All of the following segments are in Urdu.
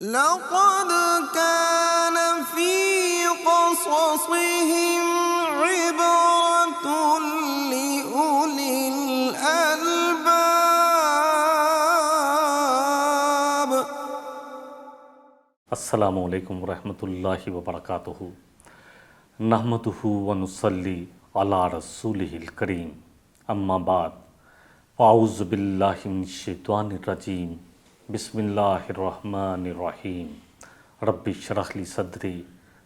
لقد كان في قصصهم عبرة لأولي الألباب. السلام علیکم ورحمۃ اللہ وبرکاتہ نحمدہ ونصلی علی رسولہ الکریم اما بعد فاعوذ باللہ من الشیطان الرجیم بسم اللہ الرحمن الرحیم رب اشرح لی صدری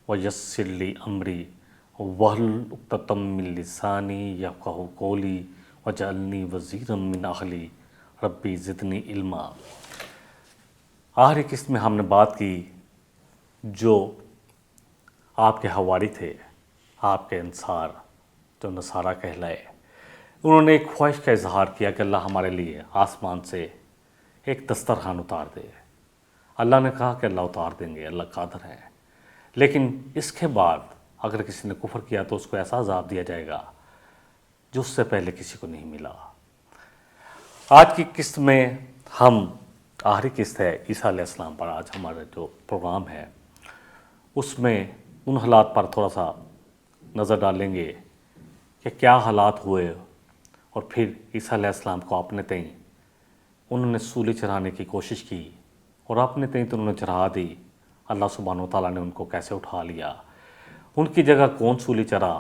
ویسر لی امری واحلل عقدۃ من لسانی یفقہوا قولی واجعلنی وزیرا من اہلی ربی زدنی علما۔ آخری قسط میں ہم نے بات کی جو آپ کے حواری تھے، آپ کے انصار جو نصارہ کہلائے، انہوں نے ایک خواہش کا اظہار کیا کہ اللہ ہمارے لیے آسمان سے ایک دسترخوان اتار دے۔ اللہ نے کہا کہ اللہ اتار دیں گے، اللہ قادر ہے، لیکن اس کے بعد اگر کسی نے کفر کیا تو اس کو ایسا عذاب دیا جائے گا جو اس سے پہلے کسی کو نہیں ملا۔ آج کی قسط میں ہم آخری قسط ہے عیسیٰ علیہ السلام پر، آج ہمارا جو پروگرام ہے اس میں ان حالات پر تھوڑا سا نظر ڈالیں گے کہ کیا حالات ہوئے اور پھر عیسیٰ علیہ السلام کو اپنے تئیں انہوں نے سولی چڑھانے کی کوشش کی اور اپنے تئیں تو انہوں نے چڑھا دی، اللہ سبحانہ و تعالیٰ نے ان کو کیسے اٹھا لیا، ان کی جگہ کون سولی چڑھا،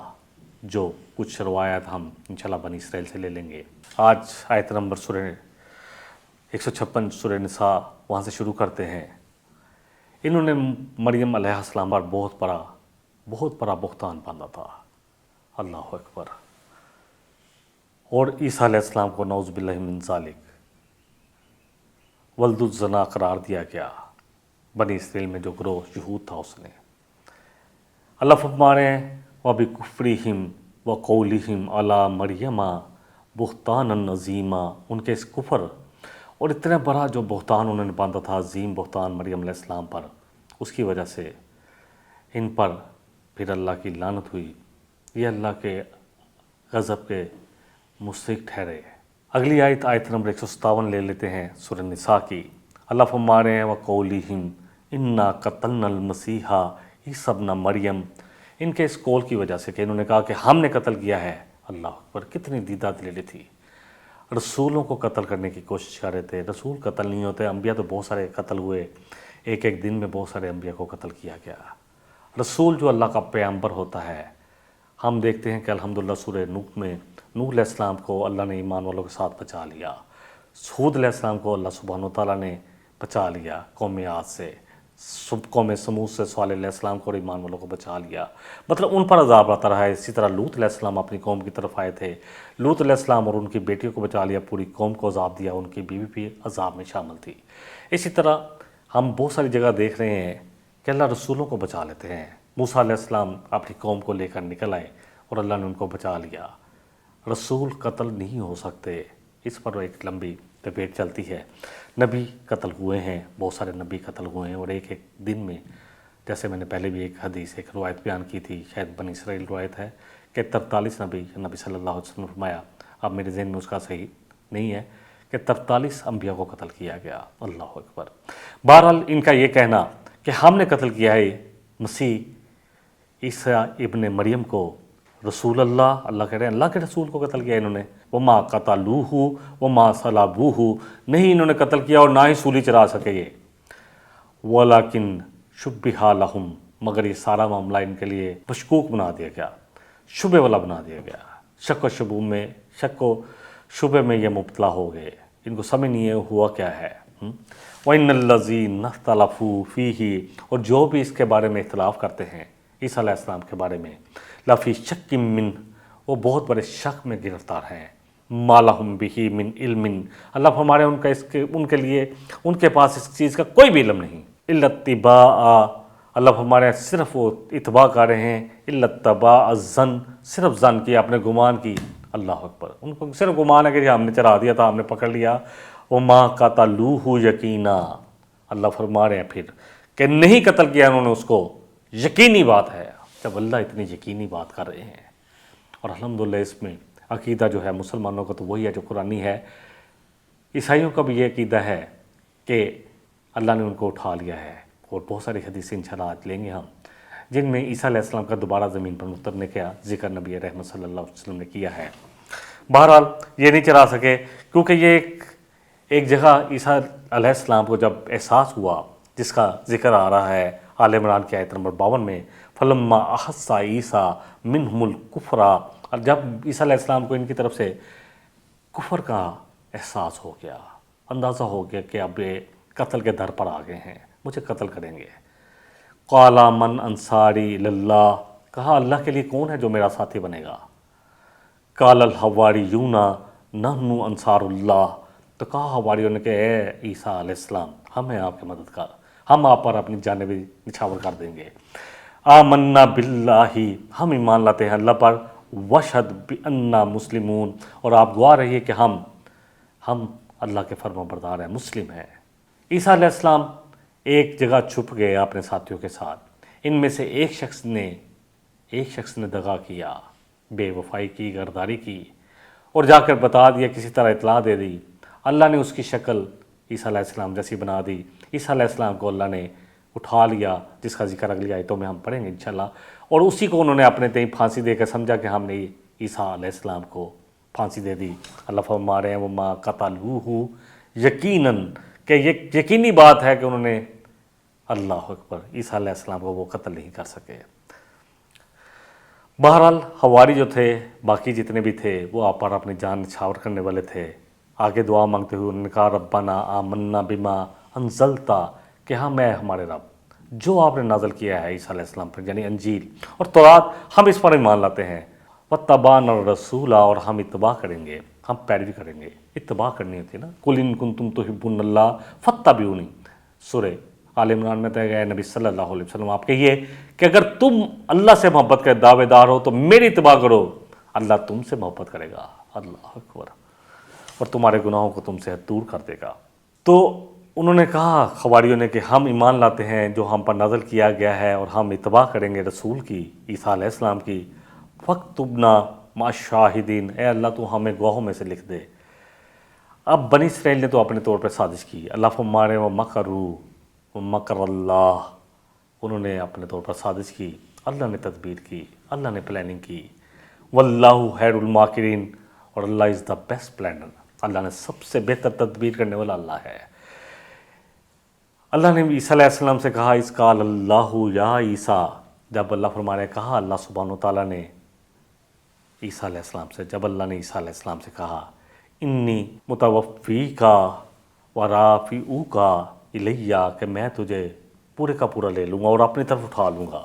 جو کچھ روایات ہم انشاءاللہ بنی اسرائیل سے لے لیں گے۔ آج آیت نمبر سورہ 156 سورہ نساء وہاں سے شروع کرتے ہیں۔ انہوں نے مریم علیہ السلام پر بہت بڑا بہتان باندھا تھا، اللہ اکبر، اور عیسیٰ علیہ السلام کو نعوذ باللہ من ذالک ولد الزنا قرار دیا گیا۔ بنی اسرائیل میں جو گروہ یہود تھا اس نے، اللہ فرما رہے ہیں وَبِكُفْرِهِمْ وَقَوْلِهِمْ عَلَى مَرْيَمَ بُهْتَانًا عَظِيمًا، ان کے اس کفر اور اتنا بڑا جو بہتان انہوں نے باندھا تھا، عظیم بہتان مریم علیہ السلام پر، اس کی وجہ سے ان پر پھر اللہ کی لعنت ہوئی، یہ اللہ کے غضب کے مستحق ٹھہرے۔ اگلی آیت نمبر 157 لے لیتے ہیں سورہ نساء کی۔ اللہ فرما رہے ہیں وَقَوْلِهِمْ إِنَّا قَتَلْنَا الْمَسِيحَ عِيسَى ابْنَ مریم، ان کے اس قول کی وجہ سے کہ انہوں نے کہا کہ ہم نے قتل کیا ہے۔ اللہ اکبر، کتنی دیدہ دلیلی تھی، رسولوں کو قتل کرنے کی کوشش کر رہے تھے۔ رسول قتل نہیں ہوتے، انبیاء تو بہت سارے قتل ہوئے، ایک دن میں بہت سارے انبیاء کو قتل کیا گیا۔ رسول جو اللہ کا پیغمبر ہوتا ہے، ہم دیکھتے ہیں کہ الحمدللہ سورہ نوح میں نوح علیہ السلام کو اللہ نے ایمان والوں کے ساتھ بچا لیا، ہود علیہ السلام کو اللہ سبحانہ وتعالیٰ نے بچا لیا قوم عاد سے، قوم سمود سے صالح علیہ السلام کو اور ایمان والوں کو بچا لیا، مطلب ان پر عذاب آتا رہا ہے۔ اسی طرح لوط علیہ السلام اپنی قوم کی طرف آئے تھے، لوط علیہ السلام اور ان کی بیٹیوں کو بچا لیا، پوری قوم کو عذاب دیا، ان کی بیوی بھی عذاب میں شامل تھی۔ اسی طرح ہم بہت ساری جگہ دیکھ رہے ہیں کہ اللہ رسولوں کو بچا لیتے ہیں۔ موسیٰ علیہ السلام اپنی قوم کو لے کر نکل آئے اور اللہ نے ان کو بچا لیا۔ رسول قتل نہیں ہو سکتے، اس پر ایک لمبی ڈبیٹ چلتی ہے۔ نبی قتل ہوئے ہیں، بہت سارے نبی قتل ہوئے ہیں، اور ایک دن میں، جیسے میں نے پہلے بھی ایک حدیث ایک روایت بیان کی تھی، شاید بنی اسرائیل روایت ہے کہ 43 نبی صلی اللہ علیہ وسلم نے فرمایا، اب میرے ذہن میں اس کا صحیح نہیں ہے، کہ 43 انبیاء کو قتل کیا گیا۔ اللہ اکبر۔ بہرحال ان کا یہ کہنا کہ ہم نے قتل کیا ہے مسیح عیسیٰ ابن مریم کو، رسول اللہ کہہ رہے ہیں اللہ کے رسول کو قتل کیا انہوں نے، وَمَا قَتَلُوهُ وَمَا صَلَبُوهُ، نہیں انہوں نے قتل کیا اور نہ ہی سولی چڑھا سکے یہ، وَلَكِنْ شُبِّهَ لَهُمْ، مگر یہ سارا معاملہ ان کے لیے مشکوک بنا دیا گیا، شبہ والا بنا دیا گیا، شک و شبہ میں یہ مبتلا ہو گئے، ان کو سمجھ نہیں ہے ہوا کیا ہے۔ وَإِنَّ الَّذِينَ اخْتَلَفُوا فِيهِ، اور جو بھی اس کے بارے میں اختلاف کرتے ہیں عیسیٰ علیہ السلام کے بارے میں، لَفِي شَكٍّ مِّنْهُ، وہ بہت بڑے شک میں گرفتار ہیں، مَا لَهُمْ بِهِ مِنْ عِلْمٍ، اللہ فرمارے ان کے لیے ان کے پاس اس چیز کا کوئی بھی علم نہیں، إِلَّا اتِّبَاعَ، اللہ فرمارے ہیں صرف وہ اتباع کر رہے ہیں، إِلَّا اتِّبَاعَ الظَّنِّ، صرف ظن کی، اپنے گمان کی۔ اللہ اکبر، ان کو صرف گمان ہے کہ ہم نے چڑھا دیا تھا، ہم نے پکڑ لیا۔ وَمَا قَتَلُوهُ يَقِينًا، اللہ فرما رہے ہیں پھر کہ نہیں قتل کیا انہوں نے اس کو، یقینی بات ہے۔ جب اللہ اتنی یقینی بات کر رہے ہیں، اور الحمدللہ اس میں عقیدہ جو ہے مسلمانوں کا تو وہی ہے جو قرآنی ہے، عیسائیوں کا بھی یہ عقیدہ ہے کہ اللہ نے ان کو اٹھا لیا ہے، اور بہت ساری حدیثیں انشاءاللہ آج لیں گے ہم، جن میں عیسیٰ علیہ السلام کا دوبارہ زمین پر اترنے کا ذکر نبی رحمت صلی اللہ علیہ وسلم نے کیا ہے۔ بہرحال یہ نہیں چلا سکے کیونکہ یہ ایک جگہ عیسیٰ علیہ السلام کو جب احساس ہوا، جس کا ذکر آ رہا ہے آل عمران کی آیت نمبر 52 میں، فلما احس عیسیٰ منہم الکفر، اور جب عیسیٰ علیہ السلام کو ان کی طرف سے کفر کا احساس ہو گیا، اندازہ ہو گیا کہ اب یہ قتل کے در پر آ گئے ہیں، مجھے قتل کریں گے، قال من انصاری اللہ، کہا اللہ کے لیے کون ہے جو میرا ساتھی بنے گا، قال الحواریون نحن انصار اللہ، تو کہا حواریوں نے کہ اے عیسیٰ علیہ السلام ہم ہیں آپ کے مددگار، ہم آپ پر اپنی جانب نچھاور کر دیں گے، آمنا باللہ، ہم ایمان لاتے ہیں اللہ پر، وشہد بأننا مسلمون، اور آپ گواہ رہیے کہ ہم اللہ کے فرما بردار ہیں، مسلم ہیں۔ عیسیٰ علیہ السلام ایک جگہ چھپ گئے اپنے ساتھیوں کے ساتھ، ان میں سے ایک شخص نے دغا کیا، بے وفائی کی، غداری کی، اور جا کر بتا دیا، کسی طرح اطلاع دے دی، اللہ نے اس کی شکل عیسیٰ علیہ السلام جیسی بنا دی، عیسیٰ علیہ السلام کو اللہ نے اٹھا لیا، جس کا ذکر اگلی آیتوں میں ہم پڑھیں گے انشاءاللہ، اور اسی کو انہوں نے اپنے تئیں پھانسی دے کر سمجھا کہ ہم نے عیسیٰ علیہ السلام کو پھانسی دے دی۔ اللہ فرما رہے ہیں وما قتلوہ، یقیناً کہ یہ یقینی بات ہے کہ انہوں نے، اللہ اکبر، عیسیٰ علیہ السلام کو وہ قتل نہیں کر سکے۔ بہرحال حواری جو تھے، باقی جتنے بھی تھے، وہ آپ پر اپنی جان نچھاور کرنے والے تھے۔ آگے دعا مانگتے ہوئے انہوں نے کہا ربنا آمنا بما انزلتا، کہ ہم اے ہمارے رب جو آپ نے نازل کیا ہے عیسیٰ علیہ السلام پر، یعنی انجیل اور تورات، ہم اس پر ایمان لاتے ہیں، واتبعنا الرسول، اور ہم اتباع کریں گے، ہم پیروی کریں گے، اتباع کرنی ہوتی ہے نا، قل ان کنتم تحبون اللہ فاتبعونی، سورہ آل عمران میں کہا گیا ہے نبی صلی اللہ علیہ وسلم آپ کہیے کہ اگر تم اللہ سے محبت کے دعوے دار ہو تو میری اتباع کرو، اللہ تم سے محبت کرے گا، اللہ اکبر، اور تمہارے گناہوں کو تم سے دور کر دے گا۔ تو انہوں نے کہا حواریوں نے کہ ہم ایمان لاتے ہیں جو ہم پر نازل کیا گیا ہے، اور ہم اتباع کریں گے رسول کی، عیسیٰ علیہ السلام کی، فاکتبنا مع الشاہدین، اے اللہ تو ہمیں گواہوں میں سے لکھ دے۔ اب بنی اسرائیل نے تو اپنے طور پر سازش کی، اللہ فرمانے ومکروا ومکر اللہ، انہوں نے اپنے طور پر سازش کی، اللہ نے تدبیر کی، اللہ نے پلاننگ کی، واللہ خیر الماکرین، اور اللہ از دا بیسٹ پلانر، اللہ نے سب سے بہتر تدبیر کرنے والا اللہ ہے۔ اللہ نے عیسیٰ علیہ السلام سے کہا اس قال اللہ یا عیسیٰ، جب اللہ فرمانے کہا اللہ سبحانہ وتعالیٰ نے عیسیٰ علیہ السلام سے، جب اللہ نے عیسیٰ علیہ السلام سے کہا انی متوفیکا ورافعوکا الیہ، کہ میں تجھے پورے کا پورا لے لوں گا اور اپنی طرف اٹھا لوں گا،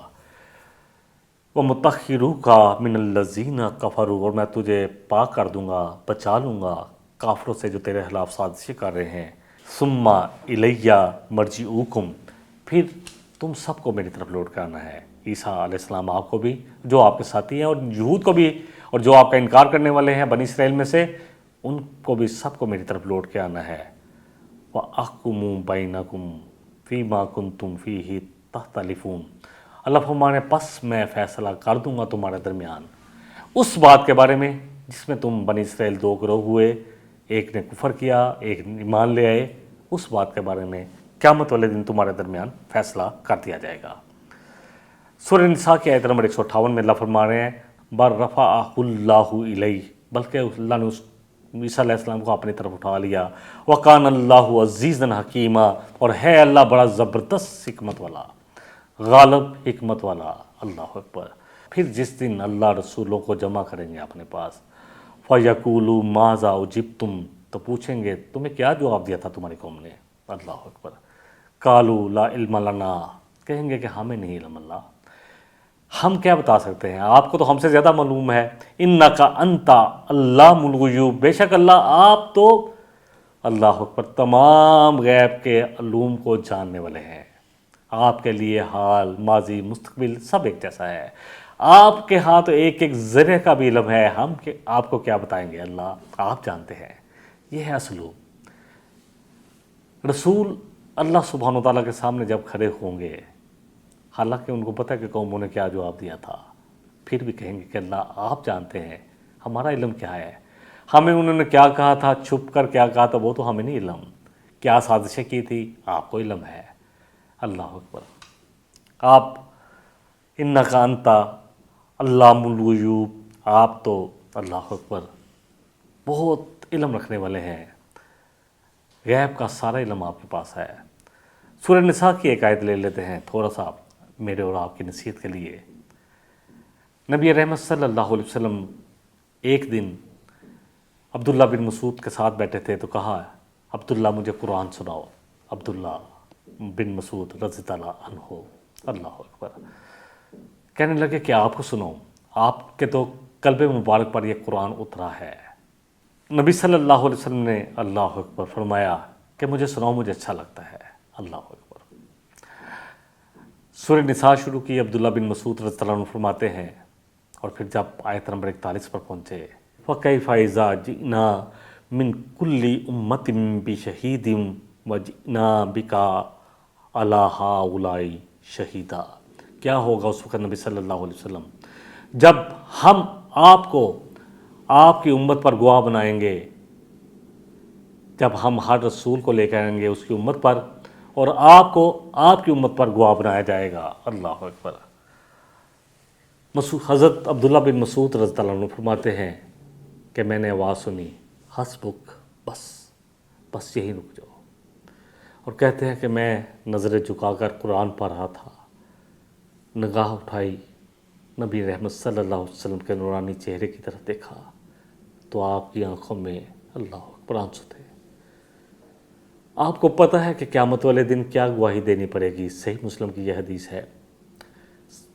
ومطہروکا من الذین کفروا، اور میں تجھے پاک کر دوں گا، بچا لوں گا کافروں سے جو تیرے خلاف سازشیں کر رہے ہیں، ثم الیہ مرجعوکم، پھر تم سب کو میری طرف لوٹ کر آنا ہے، عیسیٰ علیہ السلام آپ کو بھی جو آپ کے ساتھی ہیں، اور یہود کو بھی، اور جو آپ کا انکار کرنے والے ہیں بنی اسرائیل میں سے، ان کو بھی سب کو میری طرف لوٹ کے آنا ہے، وَأَحْكُمُ بَيْنَكُمْ فِيمَا كُنْتُمْ فِيهِ تَخْتَلِفُونَ، اللہ فرمانے پس میں فیصلہ کر دوں گا تمہارے درمیان اس بات کے بارے میں جس میں تم بنی اسرائیل دو گروہ ہوئے، ایک نے کفر کیا، ایک نے ایمان لے آئے، اس بات کے بارے میں قیامت والے دن تمہارے درمیان فیصلہ کر دیا جائے گا۔ سورہ نساء کی آیت نمبر 158 میں اللہ فرما رہے ہیں بر رفعہ اللہ الیہ، بلکہ اللہ نے اس عیسیٰ علیہ السلام کو اپنی طرف اٹھا لیا، وکان اللہ عزیزاً حکیمہ، اور ہے اللہ بڑا زبردست حکمت والا، غالب حکمت والا، اللہ اکبر۔ پھر جس دن اللہ رسولوں کو جمع کریں گے اپنے پاس، فَيَقُولُوا مَاذَا أُجِبْتُمْ، تو پوچھیں گے تمہیں کیا جواب دیا تھا تمہاری قوم نے، اللہ اکبر، قَالُوا لَا عِلْمَ لَنَا، کہیں گے کہ ہمیں نہیں علم اللہ، ہم کیا بتا سکتے ہیں، آپ کو تو ہم سے زیادہ معلوم ہے، اِنَّكَ أَنْتَ عَلَّامُ الْغُیُوبِ، بے شک اللہ آپ تو، اللہ اکبر، تمام غیب کے علوم کو جاننے والے ہیں، آپ کے لیے حال، ماضی، مستقبل سب ایک جیسا ہے، آپ کے ہاں تو ایک ایک ذرے کا بھی علم ہے، ہم آپ کو کیا بتائیں گے، اللہ آپ جانتے ہیں۔ یہ ہے اسلوب۔ رسول اللہ سبحانہ وتعالیٰ کے سامنے جب کھڑے ہوں گے، حالانکہ ان کو پتہ ہے کہ قوموں نے کیا جواب دیا تھا، پھر بھی کہیں گے کہ اللہ آپ جانتے ہیں، ہمارا علم کیا ہے، ہمیں انہوں نے کیا کہا تھا، چھپ کر کیا کہا تھا، وہ تو ہمیں نہیں علم، کیا سازشیں کی تھی آپ کو علم ہے۔ اللہ اکبر۔ آپ انکا انتا علام الغیوب، آپ تو اللہ اکبر بہت علم رکھنے والے ہیں، غیب کا سارا علم آپ کے پاس ہے۔ سورہ نساء کی ایک آیت لے لیتے ہیں تھوڑا سا میرے اور آپ کی نصیحت کے لیے۔ نبی رحمت صلی اللہ علیہ وسلم ایک دن عبداللہ بن مسعود کے ساتھ بیٹھے تھے تو کہا عبداللہ مجھے قرآن سناؤ۔ عبداللہ بن مسعود رضی اللہ عنہ، اللہ اکبر، کہنے لگے کہ آپ کو سناؤں، آپ کے تو قلب مبارک پر یہ قرآن اترا ہے۔ نبی صلی اللہ علیہ وسلم نے اللہ اکبر فرمایا کہ مجھے سناؤ، مجھے اچھا لگتا ہے۔ اللہ اکبر۔ سورہ نساء شروع کی، عبداللہ بن مسعود رضی اللہ عنہ فرماتے ہیں، اور پھر جب آیت نمبر 41 پر پہنچے وَكَيْفَ إِذَا جِئْنَا مِنْ كُلِّ أُمَّةٍ بِشَهِيدٍ وَجِئْنَا بِكَ عَلَىٰ هَٰؤُلَاءِ شَهِيدًا، کیا ہوگا اس وقت نبی صلی اللہ علیہ وسلم جب ہم آپ کو آپ کی امت پر گواہ بنائیں گے، جب ہم ہر رسول کو لے کر آئیں گے اس کی امت پر، اور آپ کو آپ کی امت پر گواہ بنایا جائے گا۔ اللہ اکبر۔ حضرت عبداللہ بن مسعود رضی اللہ عنہ فرماتے ہیں کہ میں نے آواز سنی حسبک، بس یہی رک جاؤ، اور کہتے ہیں کہ میں نظر جھکا کر قرآن پڑھ رہا تھا، نگاہ اٹھائی، نبی رحمت صلی اللہ علیہ وسلم کے نورانی چہرے کی طرف دیکھا تو آپ کی آنکھوں میں اللہ اکبر آنسو تھے۔ آپ کو پتہ ہے کہ قیامت والے دن کیا گواہی دینی پڑے گی؟ صحیح مسلم کی یہ حدیث ہے،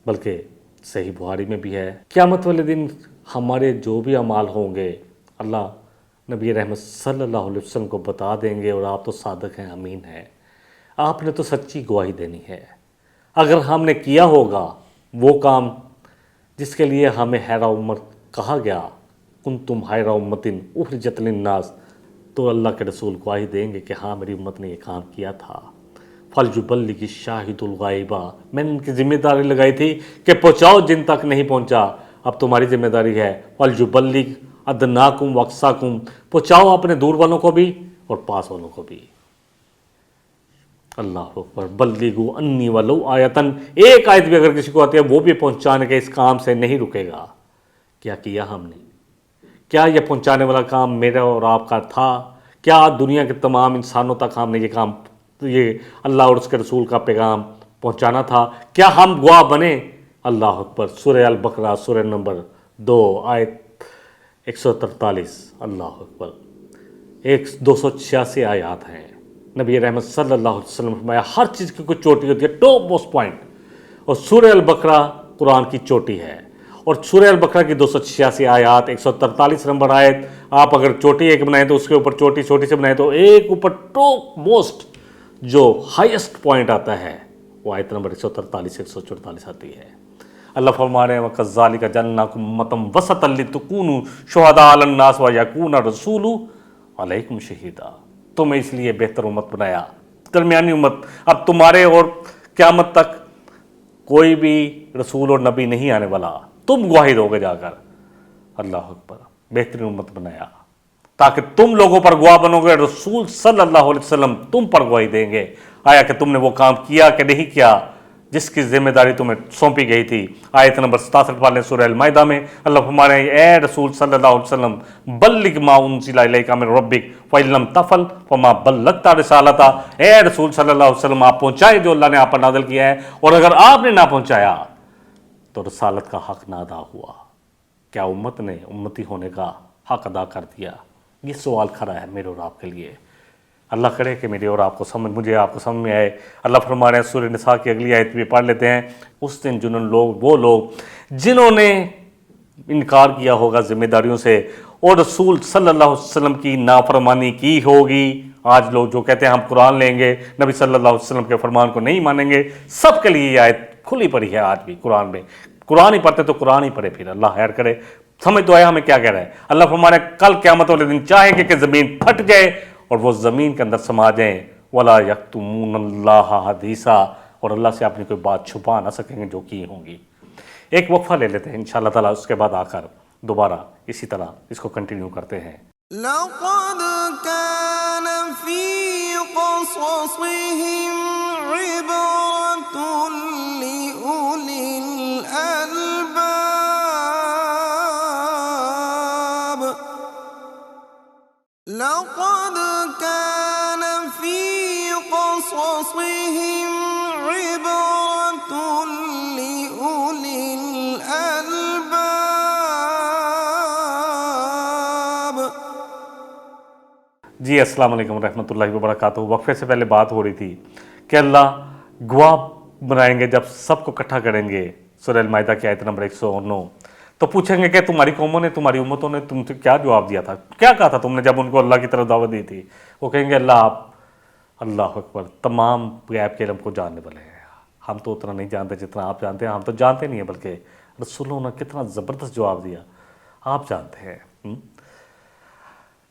بلکہ صحیح بخاری میں بھی ہے۔ قیامت والے دن ہمارے جو بھی اعمال ہوں گے اللہ نبی رحمت صلی اللہ علیہ وسلم کو بتا دیں گے، اور آپ تو صادق ہیں، امین ہیں، آپ نے تو سچی گواہی دینی ہے۔ اگر ہم نے کیا ہوگا وہ کام جس کے لیے ہمیں خیر امت کہا گیا، کنتم خیر امۃ اخرجت للناس، تو اللہ کے رسول گواہی دیں گے کہ ہاں میری امت نے یہ کام کیا تھا۔ فَلْيُبَلِّغِ الشَّاهِدُ الْغَائِبَ، میں نے ان کی ذمہ داری لگائی تھی کہ پہنچاؤ جن تک نہیں پہنچا، اب تمہاری ذمہ داری ہے۔ فَلْيُبَلِّغْ أَدْنَاكُمْ وَأَقْصَاكُمْ، پہنچاؤ اپنے دور والوں کو بھی اور پاس والوں کو بھی۔ اللہ اکبر۔ بلغوا انی ولو آیتن، ایک آیت بھی اگر کسی کو آتی ہے وہ بھی پہنچانے کے اس کام سے نہیں رکے گا۔ کیا ہم نے؟ کیا یہ پہنچانے والا کام میرا اور آپ کا تھا؟ کیا دنیا کے تمام انسانوں تک ہم نے یہ اللہ اور اس کے رسول کا پیغام پہنچانا تھا؟ کیا ہم گواہ بنے؟ اللہ اکبر۔ سورہ البقرہ سورہ نمبر 2 آیت 143، اللہ اکبر۔ 286 آیات ہیں۔ نبی رحمت صلی اللہ علیہ وسلم فرمایا ہر چیز کی کوئی چوٹی ہوتی ہے، ٹاپ موسٹ پوائنٹ، اور سورہ البقرہ قرآن کی چوٹی ہے، اور سورہ البقرہ کی 286 آیات 143 نمبر آیت، آپ اگر چوٹی ایک بنائیں تو اس کے اوپر چوٹی چھوٹی سے بنائیں تو ایک اوپر ٹاپ موسٹ جو ہائیسٹ پوائنٹ آتا ہے وہ آیت نمبر 143 144 آتی ہے۔ اللہ فرما رہے ہیں وَكَذَّلِكَ جَعَلْنَاكُمْ أُمَّةً وَسَطًا لِتَكُونُوا شُهَدَاءَ عَلَى النَّاسِ وَيَكُونَ الرَّسُولُ عَلَيْكُمْ شَهِيدًا، تمہیں اس لیے بہتر امت بنایا، درمیانی امت۔ اب تمہارے اور قیامت تک کوئی بھی رسول اور نبی نہیں آنے والا، تم گواہی دو گے جا کر۔ اللہ اکبر۔ بہترین امت بنایا تاکہ تم لوگوں پر گواہ بنو گے، رسول صلی اللہ علیہ وسلم تم پر گواہی دیں گے، آیا کہ تم نے وہ کام کیا کہ نہیں کیا جس کی ذمہ داری تمہیں سونپی گئی تھی۔ آیت نمبر 67 والے سورہ المائدہ میں اللہ فرما رہے ہیں اے رسول صلی اللہ علیہ وسلم بلغ ما انزل الیک من ربک فإن لم تفعل فما بلغت رسالتہ، اے رسول صلی اللہ علیہ وسلم آپ پہنچائے جو اللہ نے آپ پر نازل کیا ہے، اور اگر آپ نے نہ پہنچایا تو رسالت کا حق نہ ادا ہوا۔ کیا امت نے امتی ہونے کا حق ادا کر دیا؟ یہ سوال کھڑا ہے میرے اور آپ کے لیے۔ اللہ کرے کہ مجھے آپ کو سمجھ میں آئے۔ اللہ فرما رہے ہیں سورہ نساء کی اگلی آیت بھی پڑھ لیتے ہیں۔ اس دن وہ لوگ جنہوں نے انکار کیا ہوگا ذمہ داریوں سے اور رسول صلی اللہ علیہ وسلم کی نافرمانی کی ہوگی، آج لوگ جو کہتے ہیں ہم قرآن لیں گے، نبی صلی اللہ علیہ وسلم کے فرمان کو نہیں مانیں گے، سب کے لیے یہ آیت کھلی پڑی ہے آج بھی قرآن میں۔ قرآن ہی پڑھتے تو قرآن ہی پڑھے، پھر اللہ خیر کرے۔ سمجھ تو آیا ہمیں کیا کہہ رہا ہے؟ اللہ فرمانے کل قیامت والے دن چاہیں گے کہ زمین پھٹ جائے اور وہ زمین کے اندر سما جائیں، وَلَا يَكْتُمُونَ اللَّهَ حَدِيثًا، اور اللہ سے اپنی کوئی بات چھپا نہ سکیں گے جو کی ہوں گی۔ ایک وقفہ لے لیتے ہیں انشاءاللہ تعالیٰ، اس کے بعد آ کر دوبارہ اسی طرح اس کو کنٹینیو کرتے ہیں۔ لقد كان في قصصهم عبرة لأولي الألباب لقد كان في قصصهم عبرة لأولي الألباب جی السلام علیکم ورحمۃ اللہ وبرکاتہ۔ وقفے سے پہلے بات ہو رہی تھی کہ اللہ گواہ بنائیں گے جب سب کو اکٹھا کریں گے، سورہ المائدہ کی آیت نمبر 109۔ تو پوچھیں گے کہ تمہاری قوموں نے، تمہاری امتوں نے تم سے کیا جواب دیا تھا، کیا کہا تھا تم نے جب ان کو اللہ کی طرف دعوت دی تھی؟ وہ کہیں گے اللہ آپ، اللہ اکبر، تمام غیب کے علم کو جاننے والے ہیں، ہم تو اتنا نہیں جانتے جتنا آپ جانتے ہیں، ہم تو جانتے نہیں ہیں، بلکہ رسولوں نے کتنا زبردست جواب دیا، آپ جانتے ہیں۔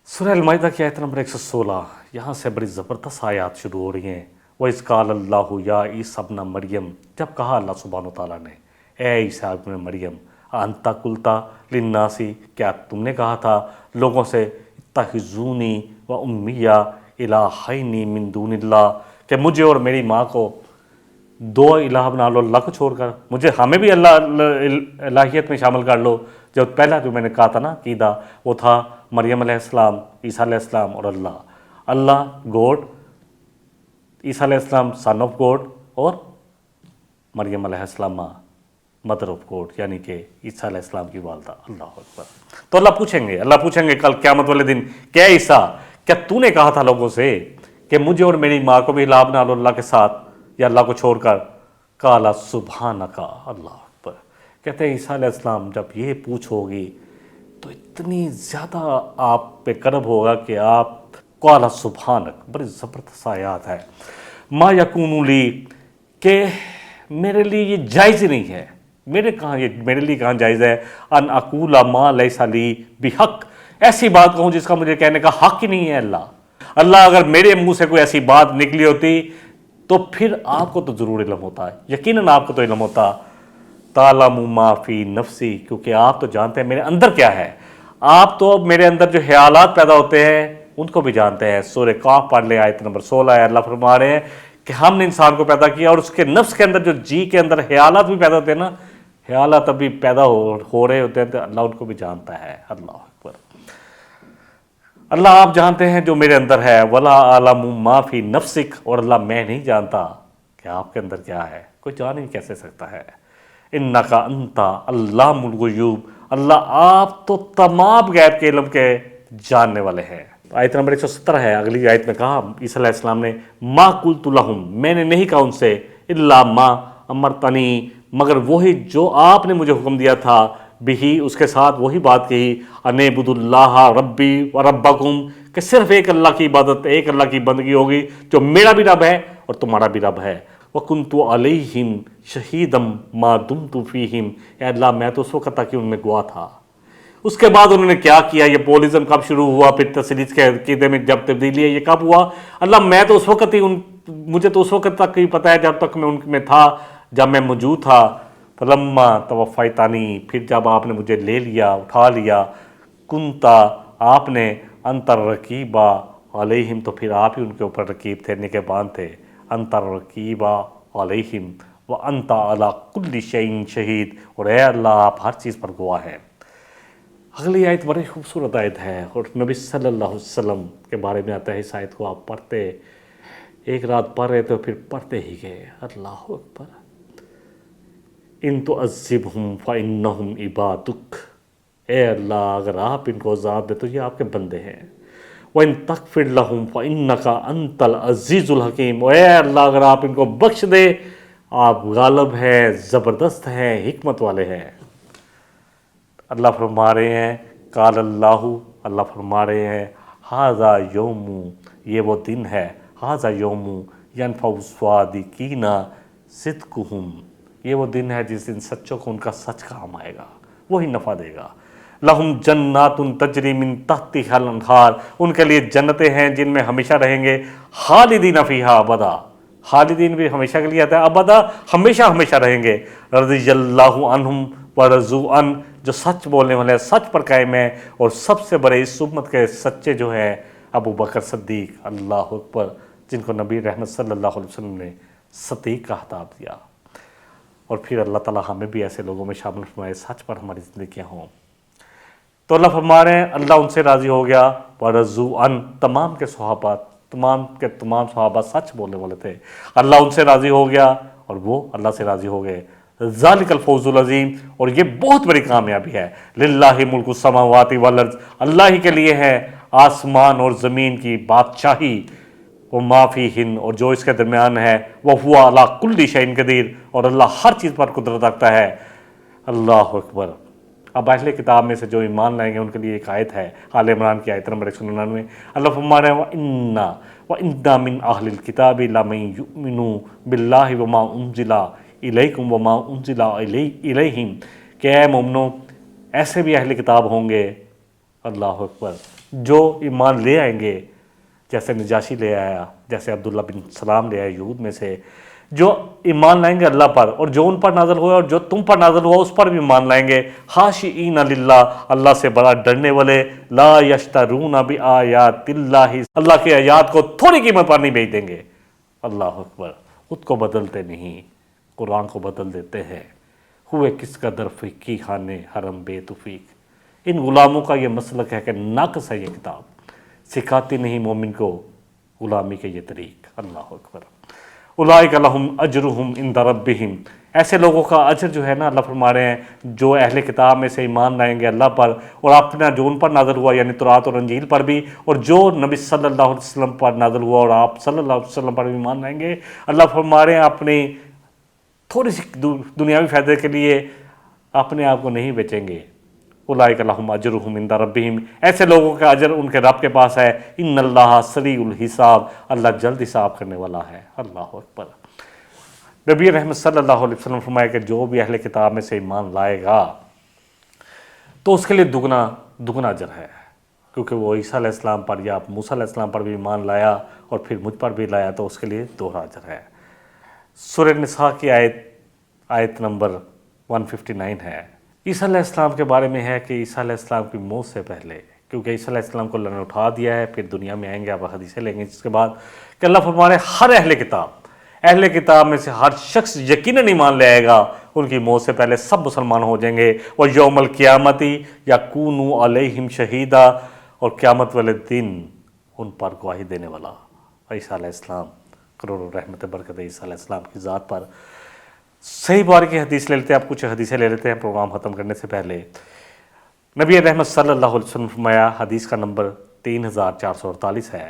سورہ المائدہ کی آیت نمبر 116، یہاں سے بڑی زبردست آیات شروع ہو رہی ہیں۔ وَإِذْ قَالَ اللَّهُ يَا عِيسَى ابْنَ مَرْيَمَ، جب کہا اللہ سبحانہ وتعالیٰ نے اے عیسیٰ ابن مریم، أَنْتَ قُلْتَ لِلنَّاسِ، کیا تم نے کہا تھا لوگوں سے اتخذونی وأمی الہین من دون اللہ، کہ مجھے اور میری ماں کو دو الہ بنا لو اللہ کو چھوڑ کر، ہمیں بھی اللہ الہیت میں شامل کر لو۔ جو پہلا جو میں نے کہا تھا نا عقیدہ، وہ تھا مریم علیہ السلام، عیسیٰ علیہ السلام اور اللہ گوڈ، عیسیٰ علیہ السلام سن آف گوڈ، اور مریم علیہ السلام مدر آف گوڈ، یعنی کہ عیسیٰ علیہ السلام کی والدہ۔ اللہ اکبر۔ تو اللہ پوچھیں گے کل قیامت والے دن کہ اے عیسیٰ، کیا تو نے کہا تھا لوگوں سے کہ مجھے اور میری ماں کو بھی الہ بنا لو اللہ کے ساتھ یا اللہ کو چھوڑ کر؟ قال سبحانک، اللہ اکبر۔ کہتے ہیں عیسیٰ علیہ السلام جب یہ پوچھ ہوگی تو اتنی زیادہ آپ پہ کرب ہوگا کہ آپ قال سبحانک، بڑی زبردست آیات ہے، ما یکون لی، کہ میرے لیے یہ جائز ہی نہیں ہے، میرے لیے کہاں جائز ہے، ان اقول ما لیس لی بحق، ایسی بات کہوں جس کا مجھے کہنے کا حق ہی نہیں ہے۔ اللہ اگر میرے منہ سے کوئی ایسی بات نکلی ہوتی تو پھر آپ کو تو ضرور علم ہوتا ہے، یقیناً آپ کو تو علم ہوتا۔ تعلم ما فی نفسی، کیونکہ آپ تو جانتے ہیں میرے اندر کیا ہے، آپ تو میرے اندر جو خیالات پیدا ہوتے ہیں ان کو بھی جانتے ہیں۔ سورہ قاف پڑھ لیں، آیت نمبر 16 ہے، اللہ فرما رہے ہیں کہ ہم نے انسان کو پیدا کیا اور اس کے نفس کے اندر جو جی کے اندر خیالات بھی پیدا ہوتے ہیں نا، خیالات ابھی پیدا ہو رہے ہوتے ہیں، تو اللہ ان کو بھی جانتا ہے۔ اللہ اکبر۔ اللہ آپ جانتے ہیں جو میرے اندر ہے، ولا اعلم ما فی نفسک، اور اللہ میں نہیں جانتا کہ آپ کے اندر کیا ہے، کوئی جان ہی کیسے سکتا ہے۔ انک انت علام الغیوب، اللہ آپ تو تمام غیب کے علم کے جاننے والے ہیں۔ آیت نمبر 117 ہے، اگلی آیت میں کہا عیسیٰ علیہ السلام نے ما قلت لہم، میں نے نہیں کہا ان سے، الا ما امرتنی، مگر وہی جو آپ نے مجھے حکم دیا تھا، بھی اس کے ساتھ وہی بات کہی، ان اعبدوا اللہ ربی و ربکم، کہ صرف ایک اللہ کی عبادت، ایک اللہ کی بندگی ہوگی جو میرا بھی رب ہے اور تمہارا بھی رب ہے۔ وَكُنْتُ عَلَيْهِمْ شَهِيدًا مَا دُمْتُ فِيهِمْ، اے اللہ میں تو اس وقت تک ان میں گواہ تھا۔ اس کے بعد انہوں نے کیا کیا، یہ پولزم کب شروع ہوا، پھر تثلیث کے عقیدے میں جب تبدیلی ہے یہ کب ہوا؟ اللہ میں تو اس وقت ہی مجھے تو اس وقت تک ہی پتہ ہے جب تک میں ان میں تھا، جب میں موجود تھا۔ فلما توفیتنی، پھر جب آپ نے مجھے لے لیا، اٹھا لیا، کنتا، آپ نے، انت الرقیب علیہم، تو پھر آپ ہی ان کے اوپر رقیب تھے، نگہبان تھے۔ انت الرقیب علیہم وانت علی کل شیء شہید، اور اے اللہ آپ ہر چیز پر گواہ ہیں۔ اگلی آیت بڑی خوبصورت آیت ہے، اور نبی صلی اللہ علیہ وسلم کے بارے میں آتا ہے، اس آیت کو آپ پڑھتے، ایک رات پڑھ رہے تو پھر پڑھتے ہی گئے۔ اللہ اکبر۔ ان تعذبہم فانہم عبادک، اے اللہ اگر آپ ان کو عذاب دے تو یہ آپ کے بندے ہیں۔ وَإِن تَغْفِرْ لَهُمْ فَإِنَّكَ أَنْتَ الْعَزِيزُ الْحَكِيمُ، اے اللہ اگر آپ ان کو بخش دے آپ غالب ہیں، زبردست ہیں، حکمت والے ہیں۔ اللہ فرما رہے ہیں، قال اللہ فرما رہے ہیں، ھذا یوم، یہ وہ دن ہے، ھذا یوم ینفع الصادقین صدقہم، یہ وہ دن ہے جس دن سچوں کو ان کا سچ کام آئے گا، وہی نفع دے گا۔ لہم جنات تجری من تحتہا الانہار، ان کے لیے جنتیں ہیں جن میں ہمیشہ رہیں گے، خالدین فیہا ابدا، خالدین بھی ہمیشہ کے لیے آتا ہے، ابدا ہمیشہ ہمیشہ رہیں گے۔ رضی اللہ عنہم ورضوا عنہ، جو سچ بولنے والے سچ پر قائم ہیں، اور سب سے بڑے اس امت کے سچے جو ہیں ابو بکر صدیق، اللہ اکبر، جن کو نبی رحمت صلی اللہ علیہ وسلم نے صدیق کا خطاب دیا، اور پھر اللہ تعالیٰ ہمیں بھی ایسے لوگوں میں شامل فرمائے سچ پر ہماری زندگیاں ہوں۔ تو اللہ فرما رہے ہیں اللہ ان سے راضی ہو گیا، وَرَضُوا عَنْ، تمام کے تمام صحابہ سچ بولنے والے تھے، اللہ ان سے راضی ہو گیا اور وہ اللہ سے راضی ہو گئے۔ ذَلِكَ الْفَوْزُ الْعَظِيمُ، اور یہ بہت بڑی کامیابی ہے۔ لِلَّهِ مُلْكُ السَّمَاوَاتِ وَالْأَرْضِ، اللہ ہی کے لیے ہے آسمان اور زمین کی بادشاہی، وَمَا فِيهِنَّ، اور جو اس کے درمیان ہے، وَهُوَ عَلَىٰ كُلِّ شَيْءٍ قَدِيرٌ، اور اللہ ہر چیز پر قدرت رکھتا ہے۔ اللہ اکبر۔ اب اہل کتاب میں سے جو ایمان لائیں گے ان کے لیے ایک آیت ہے، آل عمران کی آیت نمبر 199۔ اللہ فرما رہے ہیں وَإِنَّا مِنْ أَهْلِ الْكِتَابِ لَمَن يُؤْمِنُ بِاللَّهِ وَمَا أُنزِلَ إِلَيْكُمْ وَمَا أُنزِلَ إِلَيْهِمْ، کہ اے مومنو ایسے بھی اہل کتاب ہوں گے، اللہ اکبر، جو ایمان لے آئیں گے، جیسے نجاشی لے آیا، جیسے عبداللہ بن سلام لے آئے یہود میں سے، جو ایمان لائیں گے اللہ پر، اور جو ان پر نازل ہوا اور جو تم پر نازل ہوا اس پر بھی ایمان لائیں گے، خاشعین للہ، اللہ سے بڑا ڈرنے والے، لا یشترون بآیات اللہ، اللہ کی آیات کو تھوڑی قیمت پر نہیں بیچ دیں گے، اللہ اکبر، خود کو بدلتے نہیں، قرآن کو بدل دیتے ہیں۔ ہوئے کس قدر فقی خانے حرم بے توفیق، ان غلاموں کا یہ مسلک ہے کہ ناقص ہے یہ کتاب، سکھاتی نہیں مومن کو غلامی کے یہ طریق، اللہ اکبر۔ اولئک لہم اجرہم عند ربہم، ایسے لوگوں کا اجر جو ہے نا، اللہ فرما رہے ہیں جو اہل کتاب میں سے ایمان لائیں گے اللہ پر، اور اپنا جو ان پر نازل ہوا یعنی تورات اور انجیل پر بھی، اور جو نبی صلی اللہ علیہ وسلم پر نازل ہوا اور آپ صلی اللہ علیہ وسلم پر بھی ایمان لائیں گے، اللہ فرما رہے ہیں اپنی تھوڑی سی دنیاوی فائدے کے لیے اپنے آپ کو نہیں بیچیں گے۔ اولئک لہم اجرہم عند ربہم، ایسے لوگوں کا اجر ان کے رب کے پاس ہے۔ ان اللہ سریع الحساب، اللہ جلد حساب کرنے والا ہے، اللہ اکبر۔ نبی رحمت صلی اللہ علیہ وسلم فرمایا کہ جو بھی اہل کتاب میں سے ایمان لائے گا تو اس کے لیے دگنا اجر ہے، کیونکہ وہ عیسیٰ علیہ السلام پر یا موسیٰ علیہ السلام پر بھی ایمان لایا اور پھر مجھ پر بھی لایا، تو اس کے لیے دوہرا اجر ہے۔ سورہ نساء کی آیت نمبر 159 ہے۔ عیسیٰ علیہ السلام کے بارے میں ہے کہ عیسیٰ علیہ السلام کی موت سے پہلے، کیونکہ عیسیٰ علیہ السلام کو اللہ نے اٹھا دیا ہے، پھر دنیا میں آئیں گے، آپ حدیثیں لیں گے جس کے بعد، کہ اللہ فرما رہے ہیں ہر اہل کتاب میں سے ہر شخص یقیناً ایمان لے آئے گا، ان کی موت سے پہلے سب مسلمان ہو جائیں گے۔ وَيَوْمَ الْقِيَامَةِ يَكُونُ عَلَيْهِمْ شَهِيدًا، اور قیامت والے دن ان پر گواہی دینے والا عیسیٰ علیہ السلام، کروڑوں رحمت برکت عیسیٰ علیہ السلام کی ذات پر۔ صحیح بخاری کی حدیث لے لیتے ہیں، آپ کچھ حدیثیں لے لیتے ہیں پروگرام ختم کرنے سے پہلے۔ نبی رحمت صلی اللہ علیہ وسلم فرمایا، حدیث کا نمبر 3448 ہے،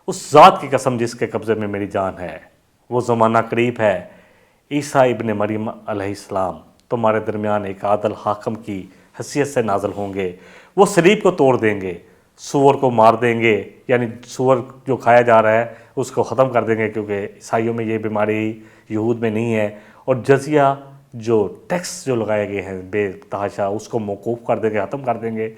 اس ذات کی قسم جس کے قبضے میں میری جان ہے، وہ زمانہ قریب ہے، عیسیٰ ابن مریم علیہ السلام تمہارے درمیان ایک عادل حاکم کی حیثیت سے نازل ہوں گے، وہ صلیب کو توڑ دیں گے، سور کو مار دیں گے، یعنی سور جو کھایا جا رہا ہے اس کو ختم کر دیں گے، کیونکہ عیسائیوں میں یہ بیماری یہود میں نہیں ہے، اور جزیہ جو ٹیکس جو لگائے گئے ہیں بے تحاشا، اس کو موقوف کر دیں گے، ختم کر دیں گے۔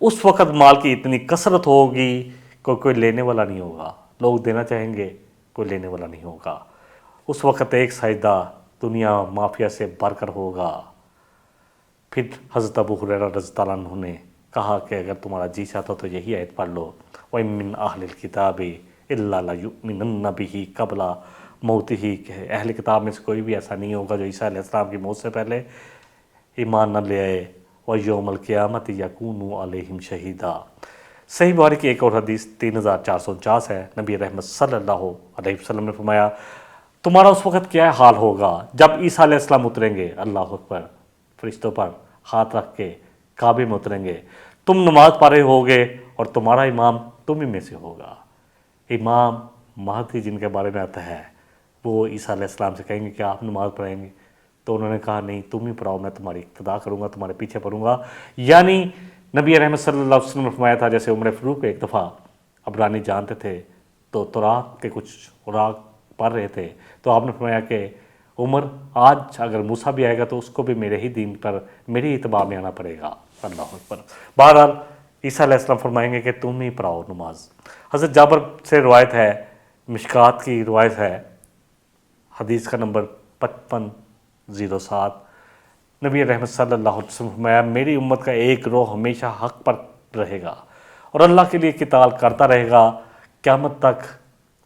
اس وقت مال کی اتنی کثرت ہوگی کہ کوئی لینے والا نہیں ہوگا، لوگ دینا چاہیں گے، کوئی لینے والا نہیں ہوگا۔ اس وقت ایک سجدہ دنیا مافیا سے بڑھ کر ہوگا۔ پھر حضرت ابو ہریرہ رضی اللہ عنہ نے کہا کہ اگر تمہارا جی چاہتا تو یہی آیت پڑھ لو، وَإِن مِّنْ أَهْلِ الْكِتَابِ إِلَّا لَيُؤْمِنَنَّ بِهِ قَبْلَ مَوْتِهِ، کہ اہل کتاب میں سے کوئی بھی ایسا نہیں ہوگا جو عیسیٰ علیہ السلام کی موت سے پہلے ایمان نہ لے آئے۔ وَيَوْمَ الْقِيَامَةِ يَكُونُ عَلَيْهِمْ شَهِيدًا۔ صحیح بخاری کی ایک اور حدیث 3449 ہے، نبی رحمت صلی اللہ علیہ وسلم نے فرمایا، تمہارا اس وقت کیا حال ہوگا جب عیسیٰ علیہ السلام اتریں گے، اللہ اکبر، فرشتوں پر ہاتھ رکھ کے کعبے میں اتریں گے، تم نماز پڑھ رہے ہوگے اور تمہارا امام تم ہی میں سے ہوگا۔ امام مہدی جن کے بارے میں آتا ہے، وہ عیسیٰ علیہ السلام سے کہیں گے کہ آپ نماز پڑھیں گے، تو انہوں نے کہا نہیں تم ہی پڑھاؤ، میں تمہاری اقتدا کروں گا، تمہارے پیچھے پڑھوں گا۔ یعنی نبی رحمت صلی اللہ علیہ وسلم نے فرمایا تھا، جیسے عمر فاروق ایک دفعہ عبرانی جانتے تھے تو تورات کے کچھ اوراق پڑھ رہے تھے، تو آپ نے فرمایا کہ عمر آج اگر موسیٰ بھی آئے گا تو اس کو بھی میرے ہی دین پر میری اتباع میں آنا پڑے گا، اللہ اکبر۔ بہرحال عیسیٰ علیہ السلام فرمائیں گے کہ تم ہی پڑھاؤ نماز۔ حضرت جابر سے روایت ہے، مشکات کی روایت ہے، حدیث کا نمبر 5507، نبی رحمت صلی اللہ علیہ وسلم فرمایا، میری امت کا ایک گروہ ہمیشہ حق پر رہے گا اور اللہ کے لیے قتال کرتا رہے گا قیامت تک،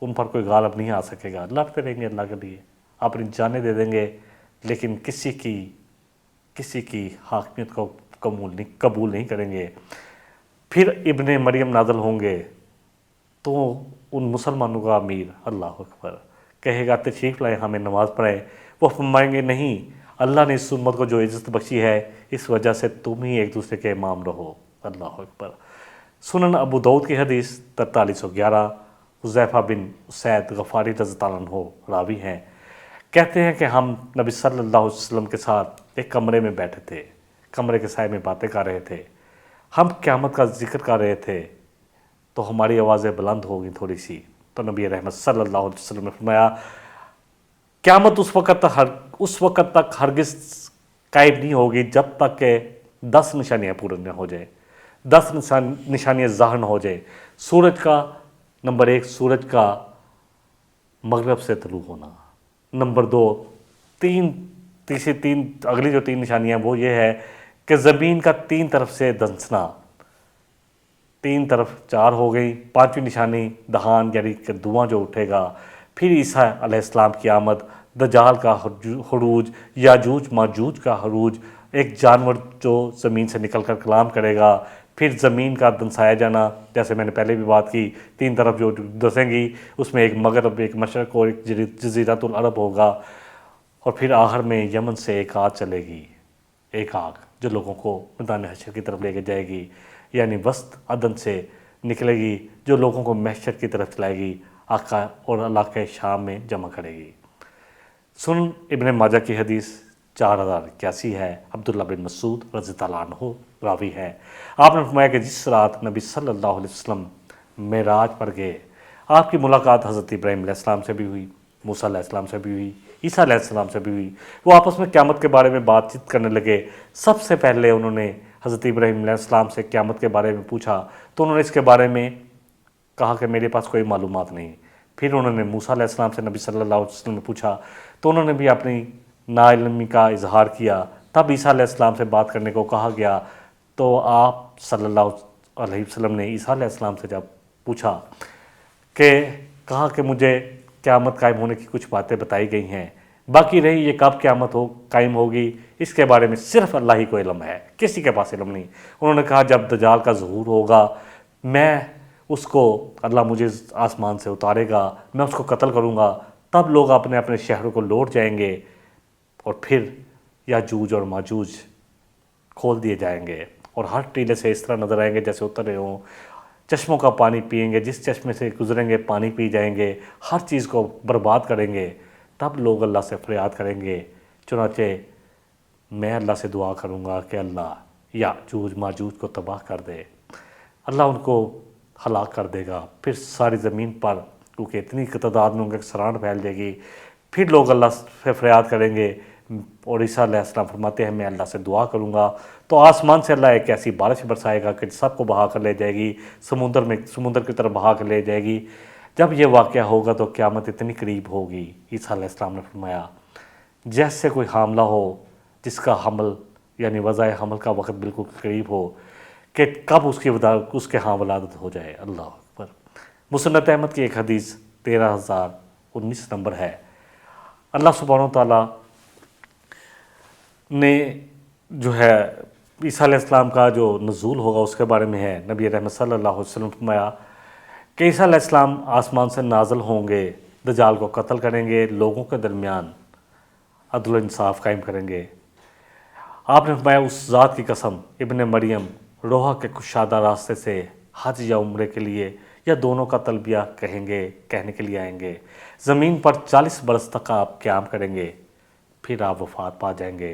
ان پر کوئی غالب نہیں آ سکے گا، لڑتے رہیں گے اللہ کے لیے، اپنی جانیں دے دیں گے، لیکن کسی کی حاکمیت کو قبول نہیں کریں گے۔ پھر ابن مریم نازل ہوں گے تو ان مسلمانوں کا امیر اللہ اکبر کہے گا تشریف لائے ہمیں نماز پڑھائے، وہ فرمائیں گے نہیں، اللہ نے اس امت کو جو عزت بخشی ہے اس وجہ سے تم ہی ایک دوسرے کے امام رہو، اللہ اکبر۔ سنن ابو داؤد کی حدیث 4311، حذیفہ بن اسید غفاری رضی اللہ عنہ راوی ہیں، کہتے ہیں کہ ہم نبی صلی اللہ علیہ وسلم کے ساتھ ایک کمرے میں بیٹھے تھے، کمرے کے سائے میں باتیں کر رہے تھے، ہم قیامت کا ذکر کر رہے تھے تو ہماری آوازیں بلند ہو گئیں تھوڑی سی، تو نبی رحمت صلی اللہ علیہ وسلم نے فرمایا قیامت اس وقت تک ہرگز قائم نہیں ہوگی جب تک کہ 10 نشانیاں پورے نہ ہو جائیں، 10 نشانیاں ظاہر نہ ہو جائیں۔ سورج کا نمبر 1 سورج کا مغرب سے طلوع ہونا، نمبر 2 اگلی جو 3 نشانیاں وہ یہ ہے کہ زمین کا 3 طرف سے دھنسنا، 3 طرف 4 ہو گئی، 5ویں نشانی دہان یعنی کہ دھواں جو اٹھے گا، پھر عیسیٰ علیہ السلام کی آمد، دجال کا خروج، یاجوج ماجوج کا خروج، ایک جانور جو زمین سے نکل کر کلام کرے گا، پھر زمین کا دنسایا جانا، جیسے میں نے پہلے بھی بات کی، 3 طرف جو دسیں گی اس میں ایک مغرب، ایک مشرق اور ایک جزیرۃ العرب ہوگا، اور پھر آخر میں یمن سے ایک آگ چلے گی، ایک آگ جو لوگوں کو میدان حشر کی طرف لے کے جائے گی، یعنی وسط عدن سے نکلے گی جو لوگوں کو محشر کی طرف چلائے گی، آقا اور علاقہ شام میں جمع کرے گی۔ سنن ابن ماجہ کی حدیث 4081 ہے، عبداللہ بن مسعود رضی اللہ عنہ راوی ہے، آپ نے فرمایا کہ جس رات نبی صلی اللہ علیہ وسلم معراج پر گئے، آپ کی ملاقات حضرت ابراہیم علیہ السلام سے بھی ہوئی، موسیٰ علیہ السلام سے بھی ہوئی، عیسیٰ علیہ السلام سے بھی ہوئی، وہ آپس میں قیامت کے بارے میں بات چیت کرنے لگے۔ سب سے پہلے انہوں نے حضرت ابراہیم علیہ السلام سے قیامت کے بارے میں پوچھا تو انہوں نے اس کے بارے میں کہا کہ میرے پاس کوئی معلومات نہیں۔ پھر انہوں نے موسیٰ علیہ السلام سے نبی صلی اللہ علیہ وسلم نے پوچھا تو انہوں نے بھی اپنی ناعلمی کا اظہار کیا، تب عیسیٰ علیہ السلام سے بات کرنے کو کہا گیا، تو آپ صلی اللہ علیہ وسلم نے عیسیٰ علیہ السلام سے جب پوچھا کہ کہا کہ مجھے قیامت قائم ہونے کی کچھ باتیں بتائی گئی ہیں، باقی رہی یہ کب قیامت قائم ہوگی اس کے بارے میں صرف اللہ ہی کو علم ہے، کسی کے پاس علم نہیں۔ انہوں نے کہا جب دجال کا ظہور ہوگا میں اس کو اللہ مجھے آسمان سے اتارے گا، میں اس کو قتل کروں گا، تب لوگ اپنے اپنے شہروں کو لوٹ جائیں گے اور پھر یاجوج اور ماجوج کھول دیے جائیں گے اور ہر ٹیلے سے اس طرح نظر آئیں گے جیسے اترے ہوں، چشموں کا پانی پئیں گے، جس چشمے سے گزریں گے پانی پی جائیں گے، ہر چیز کو برباد کریں گے، تب لوگ اللہ سے فریاد کریں گے، چنانچہ میں اللہ سے دعا کروں گا کہ اللہ یاجوج ماجوج کو تباہ کر دے، اللہ ان کو ہلاک کر دے گا، پھر ساری زمین پر کیونکہ اتنی تعداد میں ان کے سرانڈ پھیل جائے گی، پھر لوگ اللہ سے فریاد کریں گے، اور عیسیٰ علیہ السلام فرماتے ہیں میں اللہ سے دعا کروں گا تو آسمان سے اللہ ایک ایسی بارش برسائے گا کہ سب کو بہا کر لے جائے گی، سمندر کی طرف بہا کر لے جائے گی۔ جب یہ واقعہ ہوگا تو قیامت اتنی قریب ہوگی، عیسیٰ علیہ السلام نے فرمایا جیسے کوئی حاملہ ہو جس کا حمل یعنی وضع حمل کا وقت بالکل قریب ہو کہ کب اس کے ہاں ولادت ہو جائے، اللہ اکبر۔ مسند احمد کی ایک حدیث 13019 نمبر ہے، اللہ سبحانہ و تعالیٰ نے جو ہے عیسیٰ علیہ السلام کا جو نزول ہوگا اس کے بارے میں ہے، نبی رحمت صلی اللہ علیہ وسلم فرمایا کہ عیسیٰ علیہ السلام آسمان سے نازل ہوں گے، دجال کو قتل کریں گے، لوگوں کے درمیان عدل و انصاف قائم کریں گے۔ آپ نے فرمایا اس ذات کی قسم ابن مریم روحہ کے کشادہ راستے سے حج یا عمرے کے لیے یا دونوں کا تلبیہ کہنے کے لیے آئیں گے، زمین پر 40 برس تک آپ قیام کریں گے، پھر آپ وفات پا جائیں گے،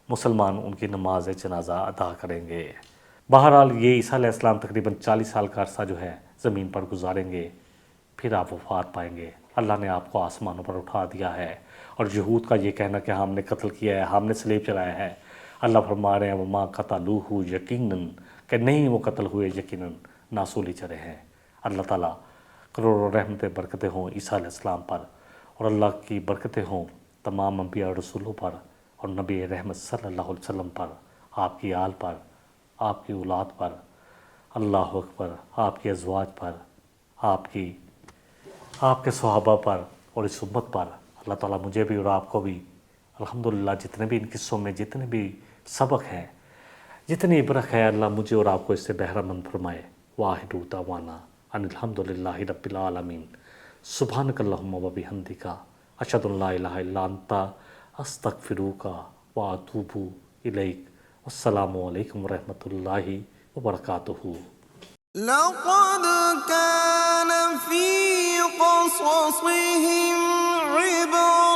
مسلمان ان کی نماز جنازہ ادا کریں گے۔ بہرحال یہ عیسیٰ علیہ السلام تقریباً 40 سال کا عرصہ جو ہے زمین پر گزاریں گے، پھر آپ وفات پائیں گے، اللہ نے آپ کو آسمانوں پر اٹھا دیا ہے، اور یہود کا یہ کہنا کہ ہم نے قتل کیا ہے، ہم نے صلیب چلایا ہے، اللہ فرما رہے ہیں وما قتلوہ یقیناً کہ نہیں وہ قتل ہوئے، یقیناً ناسولی چرے ہیں۔ اللہ تعالیٰ کروڑوں رحمتیں برکتیں ہوں عیسیٰ علیہ السلام پر، اور اللہ کی برکتیں ہوں تمام انبیاء اور رسولوں پر، اور نبی رحمت صلی اللہ علیہ وسلم پر، آپ کی آل پر، آپ کی اولاد پر، اللہ اکبر، آپ کے ازواج پر، آپ کی آپ کے صحابہ پر اور اس امت پر اللہ تعالیٰ مجھے بھی اور آپ کو بھی الحمدللہ جتنے بھی ان قصوں میں جتنے بھی سبق ہیں جتنی عبرت ہے اللہ مجھے اور آپ کو اس سے بہرہ مند فرمائے واحد دعوانا ان الحمدللہ رب العالمین سبحانک اللہم و بحمدک اشہد ان لا الہ الا انت استغفرک و اتوب الیک السلام علیکم ورحمۃ اللہ وبرکاتہ لقد كان في قصصهم عبرة